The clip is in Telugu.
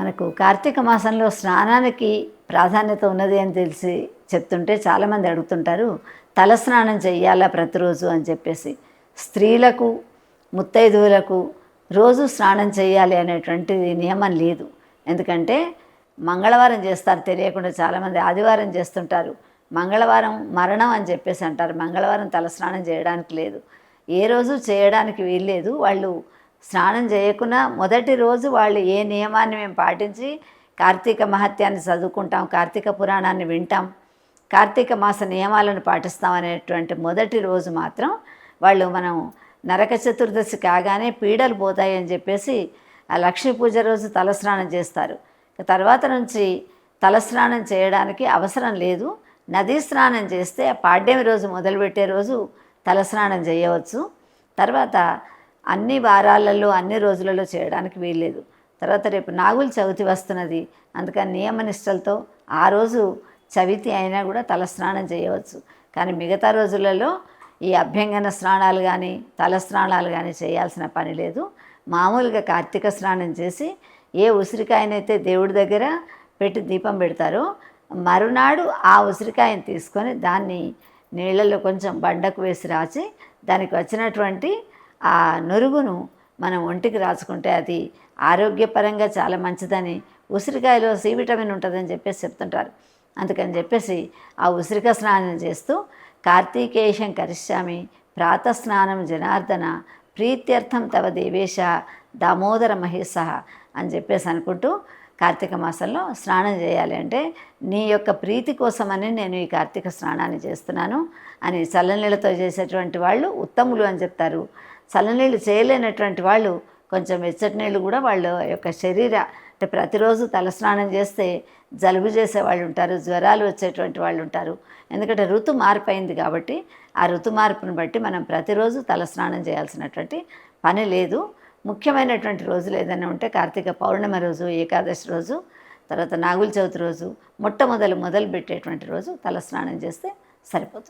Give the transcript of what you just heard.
మనకు కార్తీక మాసంలో స్నానానికి ప్రాధాన్యత ఉన్నది అని తెలిసి చెప్తుంటే చాలామంది అడుగుతుంటారు, తలస్నానం చెయ్యాలా ప్రతిరోజు అని చెప్పేసి. స్త్రీలకు, ముత్తైదువులకు రోజు స్నానం చేయాలి అనేటువంటిది నియమం లేదు. ఎందుకంటే మంగళవారం చేస్తారు తెలియకుండా చాలామంది, ఆదివారం చేస్తుంటారు. మంగళవారం మరణం అని చెప్పేసి అంటారు. మంగళవారం తలస్నానం చేయడానికి లేదు, ఏ రోజు చేయడానికి వీల్లేదు. వాళ్ళు స్నానం చేయకుండా మొదటి రోజు వాళ్ళు ఏ నియమాన్ని మేము పాటించి కార్తీక మహత్యాన్ని చదువుకుంటాం, కార్తీక పురాణాన్ని వింటాం, కార్తీక మాస నియమాలను పాటిస్తాం అనేటువంటి మొదటి రోజు మాత్రం వాళ్ళు మనం నరక చతుర్దశి కాగానే పీడలు పోతాయని చెప్పేసి ఆ లక్ష్మీ పూజ రోజు తలస్నానం చేస్తారు. తర్వాత నుంచి తలస్నానం చేయడానికి అవసరం లేదు. నదీ స్నానం చేస్తే ఆ పాడ్యమి రోజు మొదలుపెట్టే రోజు తలస్నానం చేయవచ్చు. తర్వాత అన్ని వారాలలో అన్ని రోజులలో చేయడానికి వీల్లేదు. తర్వాత రేపు నాగుల చవితి వస్తున్నది, అందుకని నియమనిష్టలతో ఆ రోజు చవితి అయినా కూడా తలస్నానం చేయవచ్చు. కానీ మిగతా రోజులలో ఈ అభ్యంగన స్నానాలు కానీ తలస్నానాలు కానీ చేయాల్సిన పని లేదు. మామూలుగా కార్తీక స్నానం చేసి ఏ ఉసిరికాయనైతే దేవుడి దగ్గర పెట్టి దీపం పెడతారో మరునాడు ఆ ఉసిరికాయని తీసుకొని దాన్ని నీళ్ళల్లో కొంచెం బండకు వేసి రాచి దానికి వచ్చినటువంటి ఆ నురుగును మనం ఒంటికి రాసుకుంటే అది ఆరోగ్యపరంగా చాలా మంచిదని, ఉసిరికాయలో సి విటమిన్ ఉంటుందని చెప్పేసి చెప్తుంటారు. అందుకని చెప్పేసి ఆ ఉసిరికాయ స్నానం చేస్తూ కార్తీకేశం కరిష్యామి ప్రాతస్నానం జనార్దన ప్రీత్యర్థం తవ దేవేశ దామోదర మహేశ అని చెప్పేసి అనుకుంటూ కార్తీక మాసంలో స్నానం చేయాలి. అంటే నీ యొక్క ప్రీతి కోసమని నేను ఈ కార్తీక స్నానాన్ని చేస్తున్నాను అని చల్లనీళ్ళతో చేసేటువంటి వాళ్ళు ఉత్తములు అని చెప్తారు. చల్లనీళ్ళు చేయలేనటువంటి వాళ్ళు కొంచెం వెచ్చటి నీళ్ళు కూడా వాళ్ళ యొక్క అంటే ప్రతిరోజు తలస్నానం చేస్తే జలుబు చేసే వాళ్ళు ఉంటారు, జ్వరాలు వచ్చేటువంటి వాళ్ళు ఉంటారు. ఎందుకంటే ఋతు మార్పు అయింది కాబట్టి ఆ ఋతు మార్పును బట్టి మనం ప్రతిరోజు తలస్నానం చేయాల్సినటువంటి పని లేదు. ముఖ్యమైనటువంటి రోజులు ఏదైనా ఉంటే కార్తీక పౌర్ణమి రోజు, ఏకాదశి రోజు, తర్వాత నాగుల చవితి రోజు, మొట్టమొదలు పెట్టేటువంటి రోజు తలస్నానం చేస్తే సరిపోతుంది.